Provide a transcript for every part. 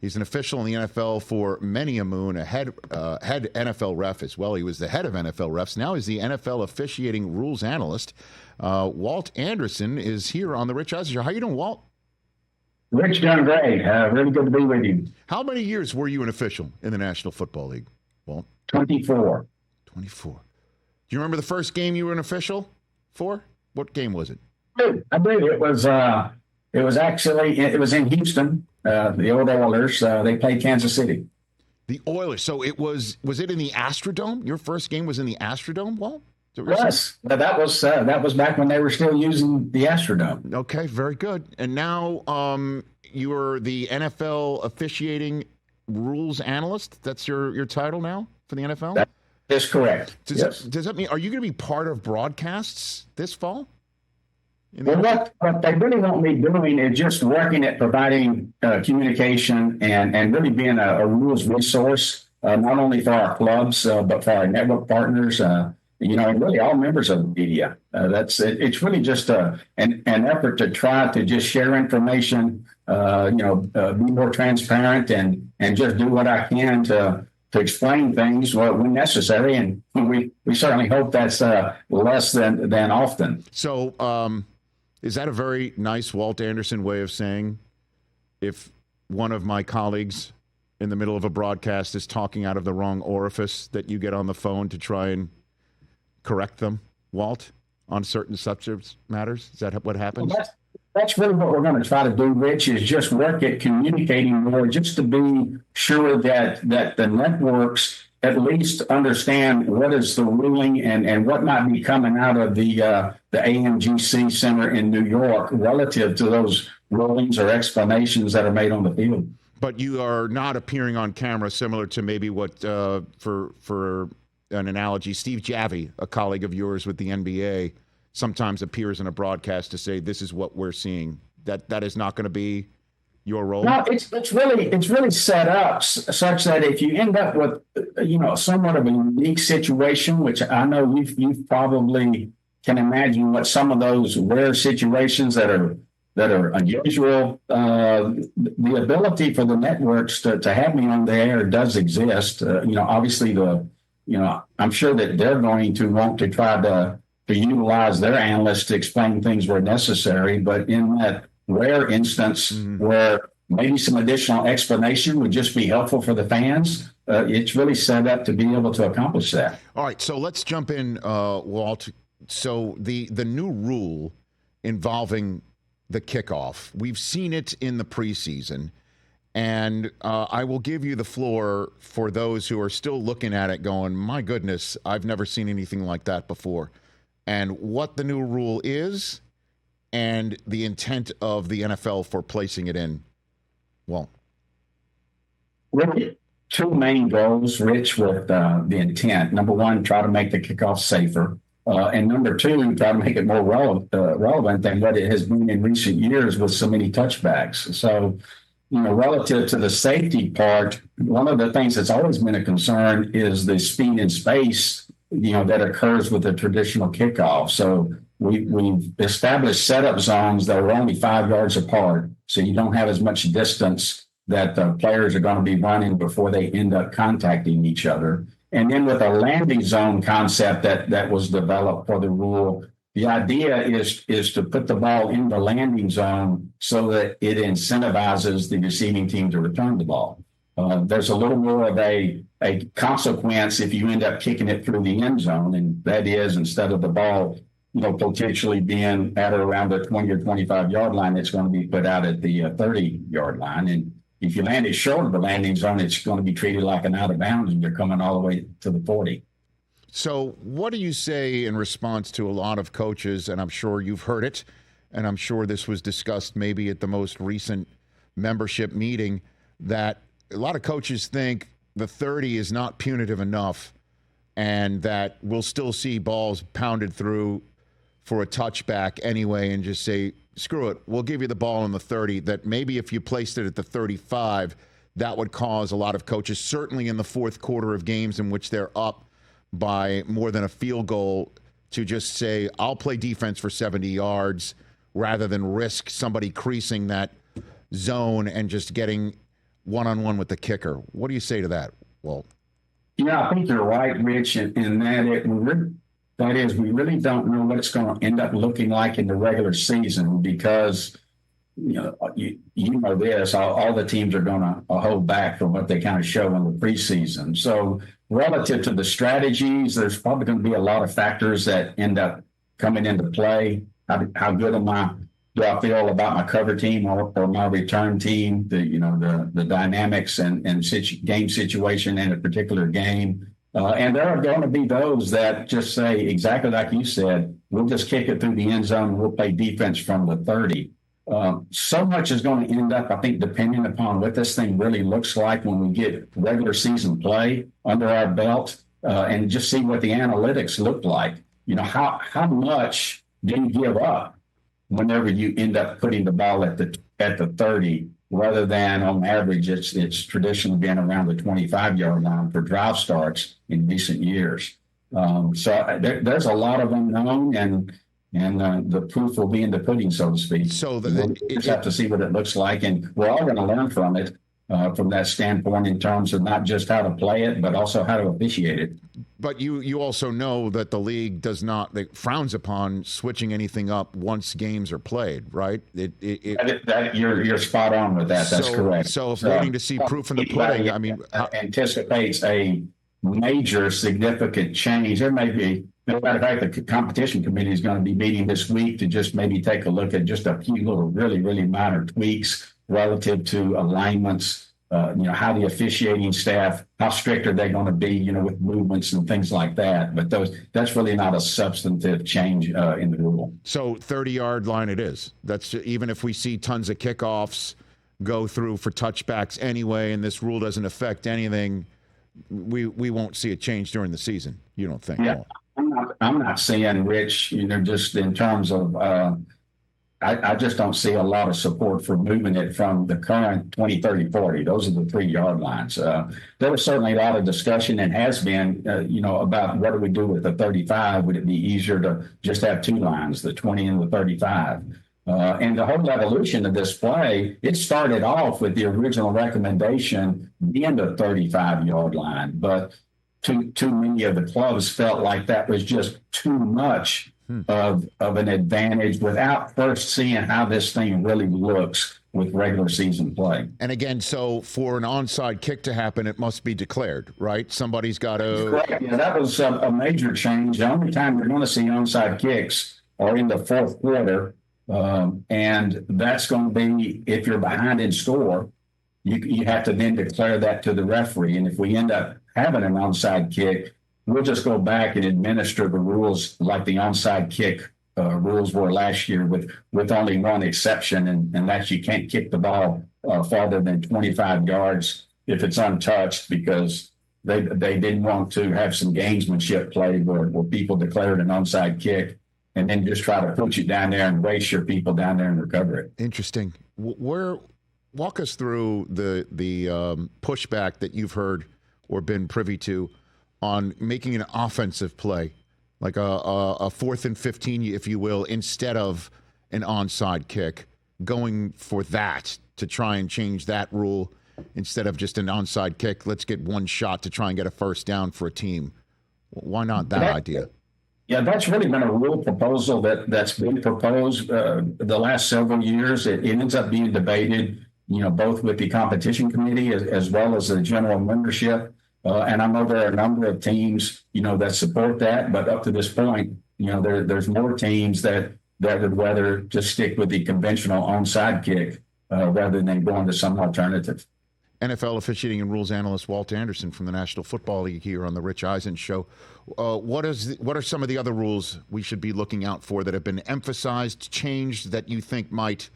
He's an official in the NFL for many a moon, a head NFL ref as well. He was the head of NFL refs. Now he's the NFL officiating rules analyst. Walt Anderson is here on the Rich Eisen Show. How you doing, Walt? Rich, doing great. Really good to be with you. How many years were you an official in the National Football League, Walt? 24. 24. Do you remember the first game you were an official for? What game was it? I believe it was in Houston. The old Oilers. They played Kansas City. The Oilers. So was it in the Astrodome? Your first game was in the Astrodome, Walt? Yes, that was back when they were still using the Astrodome. Okay, very good. And now you are the NFL officiating rules analyst. That's your title now for the NFL? That is correct. Does that mean, are you going to be part of broadcasts this fall? Well, what they really want me doing is just working at providing communication and really being a rules resource, not only for our clubs, but for our network partners, and really all members of the media. It's really just an effort to try to just share information, be more transparent and just do what I can to explain things when necessary. And we certainly hope that's less than often. So, is that a very nice Walt Anderson way of saying if one of my colleagues in the middle of a broadcast is talking out of the wrong orifice, that you get on the phone to try and correct them, Walt, on certain subject matters? Is that what happens? Well, that's really what we're going to try to do, Rich, is just work at communicating more, just to be sure that the networks at least understand what is the ruling and what might be coming out of the AMGC Center in New York relative to those rulings or explanations that are made on the field. But you are not appearing on camera, similar to maybe what, for an analogy, Steve Javie, a colleague of yours with the NBA, sometimes appears in a broadcast to say, this is what we're seeing. That is not going to be your role? No, it's really set up such that if you end up with somewhat of a unique situation, which I know you probably can imagine what some of those rare situations that are unusual, the ability for the networks to have me on the air does exist. Obviously I'm sure that they're going to want to try to utilize their analysts to explain things where necessary, but in that rare instance where maybe some additional explanation would just be helpful for the fans, it's really set up to be able to accomplish that. All right, so let's jump in, Walt. So the new rule involving the kickoff, we've seen it in the preseason, and I will give you the floor for those who are still looking at it going, my goodness, I've never seen anything like that before, and what the new rule is and the intent of the NFL for placing it in. Well, really, two main goals, Rich, with the intent. Number one, try to make the kickoff safer. And number two, try to make it more relevant than what it has been in recent years with so many touchbacks. So, relative to the safety part, one of the things that's always been a concern is the speed and space, that occurs with the traditional kickoff. So we've established setup zones that are only 5 yards apart, so you don't have as much distance that the players are going to be running before they end up contacting each other. And then with a landing zone concept that was developed for the rule, the idea is to put the ball in the landing zone so that it incentivizes the receiving team to return the ball. There's a little more of a consequence if you end up kicking it through the end zone, and that is, instead of the ball potentially being at or around the 20 or 25 yard line, it's going to be put out at the 30 yard line. And if you land it short of the landing zone, it's going to be treated like an out of bounds and you're coming all the way to the 40. So what do you say in response to a lot of coaches, and I'm sure you've heard it, and I'm sure this was discussed maybe at the most recent membership meeting, that a lot of coaches think the 30 is not punitive enough and that we'll still see balls pounded through for a touchback anyway, and just say, screw it, we'll give you the ball in the 30, that maybe if you placed it at the 35, that would cause a lot of coaches, certainly in the fourth quarter of games in which they're up by more than a field goal, to just say, I'll play defense for 70 yards rather than risk somebody creasing that zone and just getting one-on-one with the kicker. What do you say to that, Walt? Yeah, I think you're right, Rich, in that is we really don't know what it's going to end up looking like in the regular season because you know this, all the teams are going to hold back from what they kind of show in the preseason. So relative to the strategies, there's probably going to be a lot of factors that end up coming into play. How good do I feel about my cover team or my return team? The dynamics and game situation in a particular game. And there are going to be those that just say exactly like you said, we'll just kick it through the end zone and we'll play defense from the 30. So much is going to end up, I think, depending upon what this thing really looks like when we get regular season play under our belt and just see what the analytics look like. How much do you give up whenever you end up putting the ball at the 30, rather than on average, it's traditionally been around the 25-yard line for drive starts in recent years. So there's a lot of unknown, and the proof will be in the pudding, so to speak. So we'll just have to see what it looks like, and we're all going to learn from it, from that standpoint, in terms of not just how to play it, but also how to officiate it. But you also know that the league frowns upon switching anything up once games are played, right? You're spot on with that. That's correct. So if waiting to see proof in the pudding, I mean, anticipates a major significant change. There may be, matter of fact, the competition committee is going to be meeting this week to just maybe take a look at just a few little really, really minor tweaks relative to alignments. How the officiating staff, how strict are they going to be, with movements and things like that. But that's really not a substantive change in the rule. So 30-yard line it is. That's even if we see tons of kickoffs go through for touchbacks anyway, and this rule doesn't affect anything, we won't see a change during the season. You don't think? Yeah, I'm not seeing, Rich, just in terms of I just don't see a lot of support for moving it from the current 20, 30, 40. Those are the 3-yard lines. There was certainly a lot of discussion and has been, about what do we do with the 35? Would it be easier to just have 2 lines, the 20 and the 35? And the whole evolution of this play, it started off with the original recommendation being the 35-yard line, but too many of the clubs felt like that was just too much of an advantage without first seeing how this thing really looks with regular season play. And again, so for an onside kick to happen, it must be declared, right? Somebody's got to. Correct. Yeah, that was a major change. The only time you're going to see onside kicks are in the fourth quarter, and that's going to be if you're behind in score. You have to then declare that to the referee, and if we end up having an onside kick, we'll just go back and administer the rules like the onside kick rules were last year, with only one exception, and that's you can't kick the ball farther than 25 yards if it's untouched, because they didn't want to have some gamesmanship play where people declared an onside kick and then just try to put you down there and race your people down there and recover it. Interesting. Walk us through the pushback that you've heard or been privy to on making an offensive play, like a 4th and 15, if you will, instead of an onside kick, going for that to try and change that rule instead of just an onside kick. Let's get one shot to try and get a first down for a team. Why not that idea? Yeah, that's really been a rule proposal that's been proposed the last several years. It ends up being debated, both with the competition committee as well as the general membership. And I know there are a number of teams, that support that. But up to this point, there's more teams that would rather just stick with the conventional onside kick rather than going to some alternative. NFL officiating and rules analyst Walt Anderson from the National Football League here on the Rich Eisen Show. What are some of the other rules we should be looking out for that have been emphasized, changed, that you think might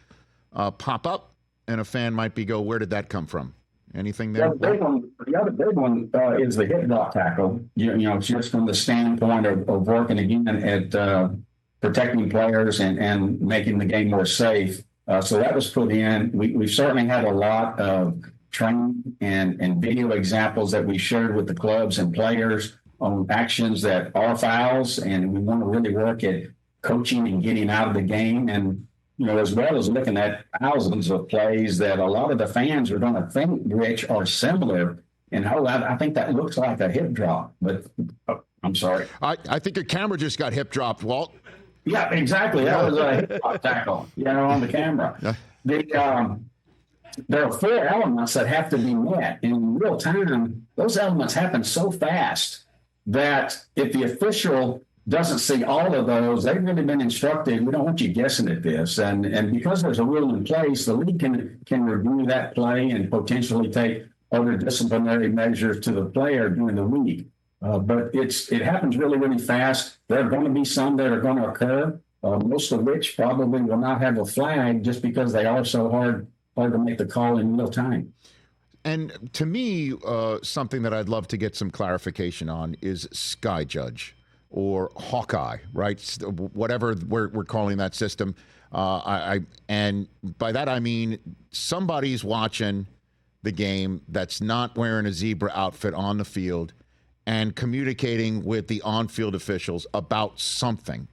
pop up and a fan might where did that come from? Anything there? The other big one is the hit block tackle. Just from the standpoint of working again at protecting players and making the game more safe. So that was put in. We've certainly had a lot of training and video examples that we shared with the clubs and players on actions that are fouls, and we want to really work at coaching and getting out of the game. And as well as looking at thousands of plays that a lot of the fans are going to think, Rich, are similar. And I think that looks like a hip drop, but I'm sorry. I think your camera just got hip dropped, Walt. Yeah, exactly. That was a hip drop tackle, on the camera. There are four elements that have to be met in real time. Those elements happen so fast that if the official doesn't see all of those, they've really been instructed, we don't want you guessing at this. And because there's a rule in place, the league can review that play and potentially take other disciplinary measures to the player during the week. But it happens really, really fast. There are going to be some that are going to occur, most of which probably will not have a flag just because they are so hard to make the call in real time. And to me, something that I'd love to get some clarification on is Sky Judge or Hawkeye, right? Whatever we're calling that system. And by that I mean somebody's watching the game that's not wearing a zebra outfit on the field and communicating with the on-field officials about something.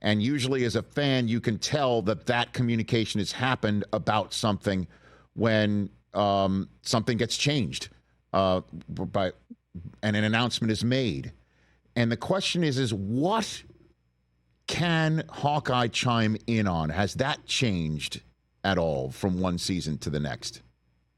And usually as a fan, you can tell that communication has happened about something when something gets changed and an announcement is made. And the question is what can Hawkeye chime in on? Has that changed at all from one season to the next?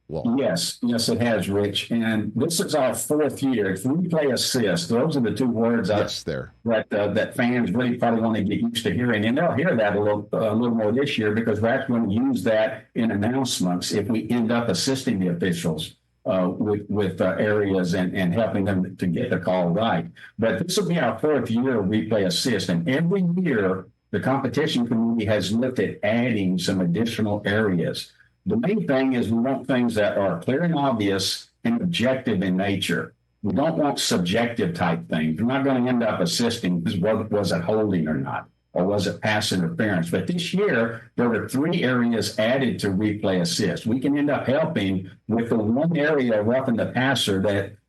Well, yes, it has, Rich. And this is our fourth year. If replay assist, those are the two words that fans really probably want to get used to hearing. And they'll hear that a little more this year because we're actually going to use that in announcements if we end up assisting the officials with areas and helping them to get the call right. But this will be our fourth year of replay assist. And every year, the competition committee has looked at adding some additional areas. The main thing is we want things that are clear and obvious and objective in nature. We don't want subjective type things. We're not going to end up assisting was it holding or not, or was it pass interference. But this year, there were 3 areas added to replay assist. We can end up helping with the one area roughing the passer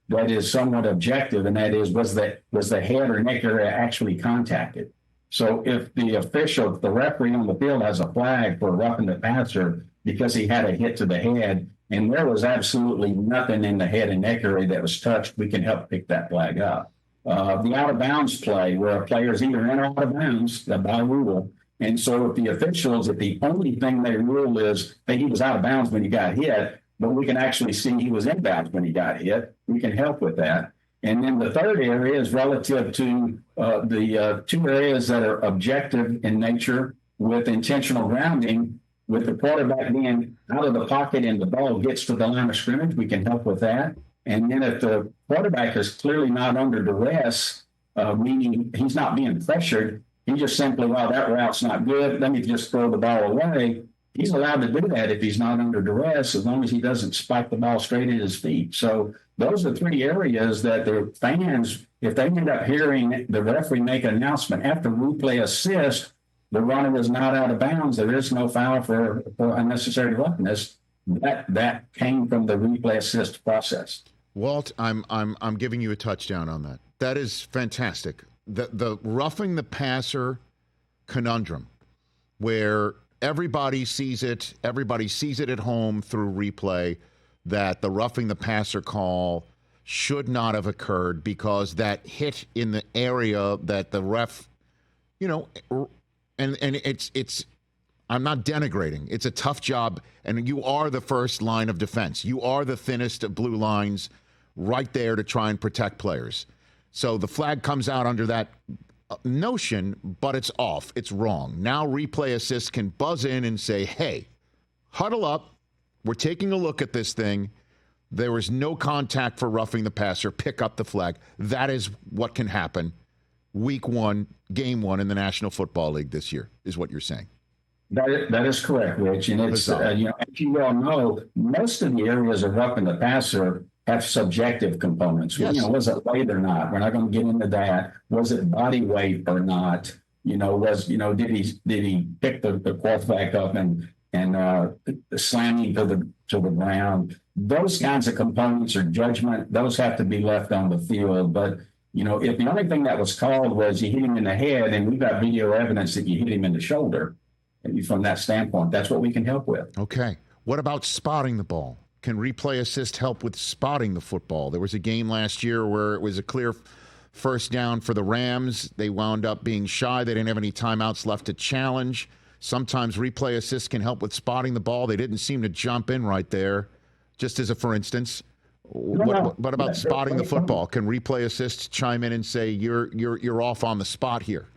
that is somewhat objective, and that is was the head or neck area actually contacted. So if the referee on the field has a flag for roughing the passer because he had a hit to the head, and there was absolutely nothing in the head and neck area that was touched, we can help pick that flag up. The out-of-bounds play, where a player is either in or out of bounds by rule, and so if the only thing they rule is that he was out of bounds when he got hit, but we can actually see he was in bounds when he got hit, we can help with that. And then the third area is relative to the 2 areas that are objective in nature with intentional grounding. With the quarterback being out of the pocket and the ball gets to the line of scrimmage, we can help with that. And then if the quarterback is clearly not under duress, meaning he's not being pressured, he just simply, that route's not good, let me just throw the ball away. He's allowed to do that if he's not under duress, as long as he doesn't spike the ball straight at his feet. So those are 3 areas that the fans, if they end up hearing the referee make an announcement after replay assist, the runner is not out of bounds, there is no foul for unnecessary roughness. That came from the replay assist process. Walt, I'm giving you a touchdown on that. That is fantastic. The roughing the passer conundrum, where everybody sees it at home through replay, that the roughing the passer call should not have occurred because that hit in the area that the ref, and it's I'm not denigrating. It's a tough job, and you are the first line of defense. You are the thinnest of blue lines right there to try and protect players. So the flag comes out under that notion, but it's off. It's wrong. Now replay assist can buzz in and say, hey, huddle up. We're taking a look at this thing. There was no contact for roughing the passer. Pick up the flag. That is what can happen. Week 1, game 1 in the National Football League this year is what you're saying. That is correct, Rich. And it's, as you well know, most of the areas of roughing the passer have subjective components. Yes. Was it weight or not? We're not going to get into that. Was it body weight or not? Did he pick the quarterback up and slam him to the ground? Those kinds of components are judgment. Those have to be left on the field. But if the only thing that was called was you hit him in the head, and we've got video evidence that you hit him in the shoulder, from that standpoint. That's what we can help with. Okay. What about spotting the ball? Can replay assist help with spotting the football? There was a game last year where it was a clear first down for the Rams. They wound up being shy. They didn't have any timeouts left to challenge. Sometimes replay assist can help with spotting the ball. They didn't seem to jump in right there, just as a for instance. What about spotting the football? Can replay assist chime in and say you're off on the spot here?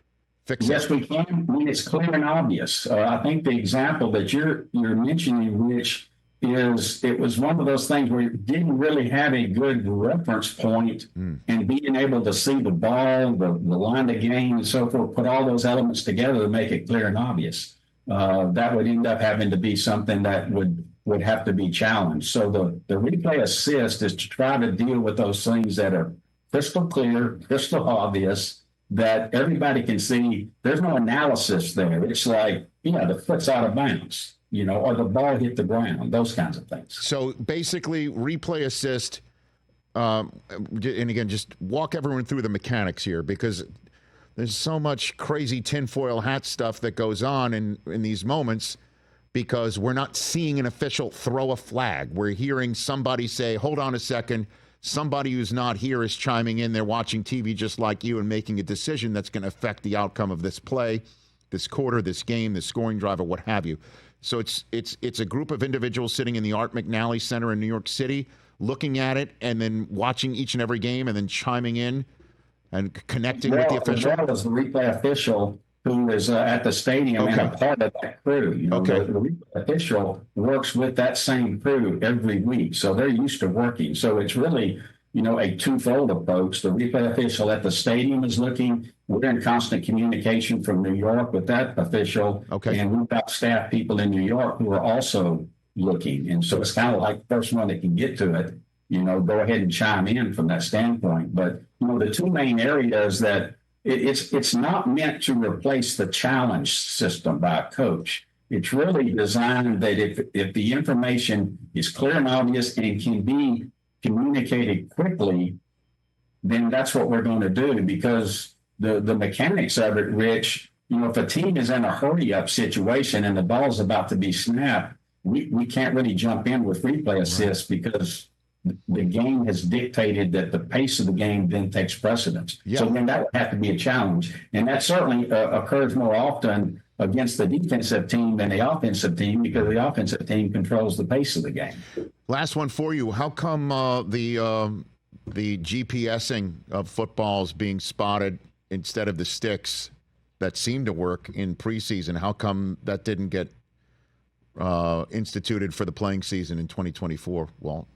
Fix it. Yes, we can. I mean, it's clear and obvious. I think the example that you're mentioning, Rich, is it was one of those things where you didn't really have a good reference point, and being able to see the ball, the line of game, and so forth, put all those elements together to make it clear and obvious. That would end up having to be something that would have to be challenged. So the replay assist is to try to deal with those things that are crystal clear, crystal obvious, that everybody can see. There's no analysis there. It's like, the foot's out of bounds, or the ball hit the ground, those kinds of things. So basically, replay assist, and again, just walk everyone through the mechanics here, because there's so much crazy tinfoil hat stuff that goes on in these moments, because we're not seeing an official throw a flag. We're hearing somebody say, hold on a second. Somebody who's not here is chiming in. They're watching TV just like you and making a decision that's going to affect the outcome of this play, this quarter, this game, this scoring drive, or what have you. So it's a group of individuals sitting in the Art McNally Center in New York City, looking at it and then watching each and every game and then chiming in and connecting with the official. As well as the replay official who is at the stadium and a part of that crew. The replay official works with that same crew every week, so they're used to working. So it's really, a twofold approach. The replay official at the stadium is looking. We're in constant communication from New York with that official, and we've got staff people in New York who are also looking. And so it's kind of like the first one that can get to it, go ahead and chime in from that standpoint. But the two main areas that it's not meant to replace the challenge system by a coach. It's really designed that if the information is clear and obvious and can be communicated quickly, then that's what we're going to do, because the mechanics of it, Rich, if a team is in a hurry-up situation and the ball's about to be snapped, we can't really jump in with replay assist because the game has dictated that the pace of the game then takes precedence. So then that would have to be a challenge. And that certainly occurs more often against the defensive team than the offensive team, because the offensive team controls the pace of the game. Last one for you. How come the GPSing of footballs being spotted instead of the sticks that seemed to work in preseason, how come that didn't get instituted for the playing season in 2024, Walt?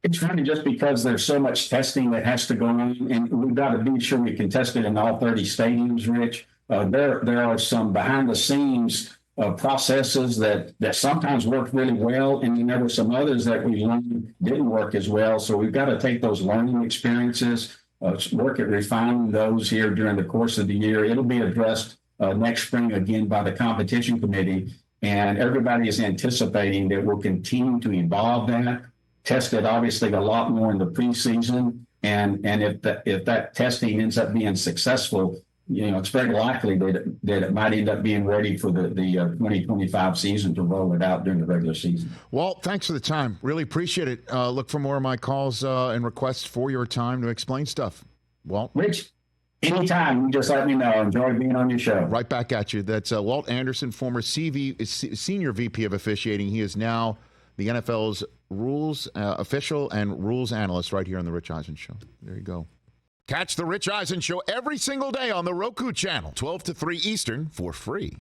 It's really just because there's so much testing that has to go on, and we've got to be sure we can test it in all 30 stadiums, Rich. There are some behind-the-scenes processes that sometimes work really well, and then there were some others that we learned didn't work as well. So we've got to take those learning experiences, work at refining those here during the course of the year. It'll be addressed next spring again by the competition committee, and everybody is anticipating that we'll continue to evolve that. Tested obviously a lot more in the preseason, and if that testing ends up being successful, it's very likely that it might end up being ready for the 2025 season to roll it out during the regular season. Walt, thanks for the time. Really appreciate it. Look for more of my calls and requests for your time to explain stuff. Walt? Rich, anytime, you just let me know. Enjoy being on your show. Right back at you. That's Walt Anderson, former Senior VP of Officiating. He is now the NFL's rules official and rules analyst right here on the Rich Eisen Show. There you go. Catch the Rich Eisen Show every single day on the Roku channel, 12 to 3 Eastern, for free.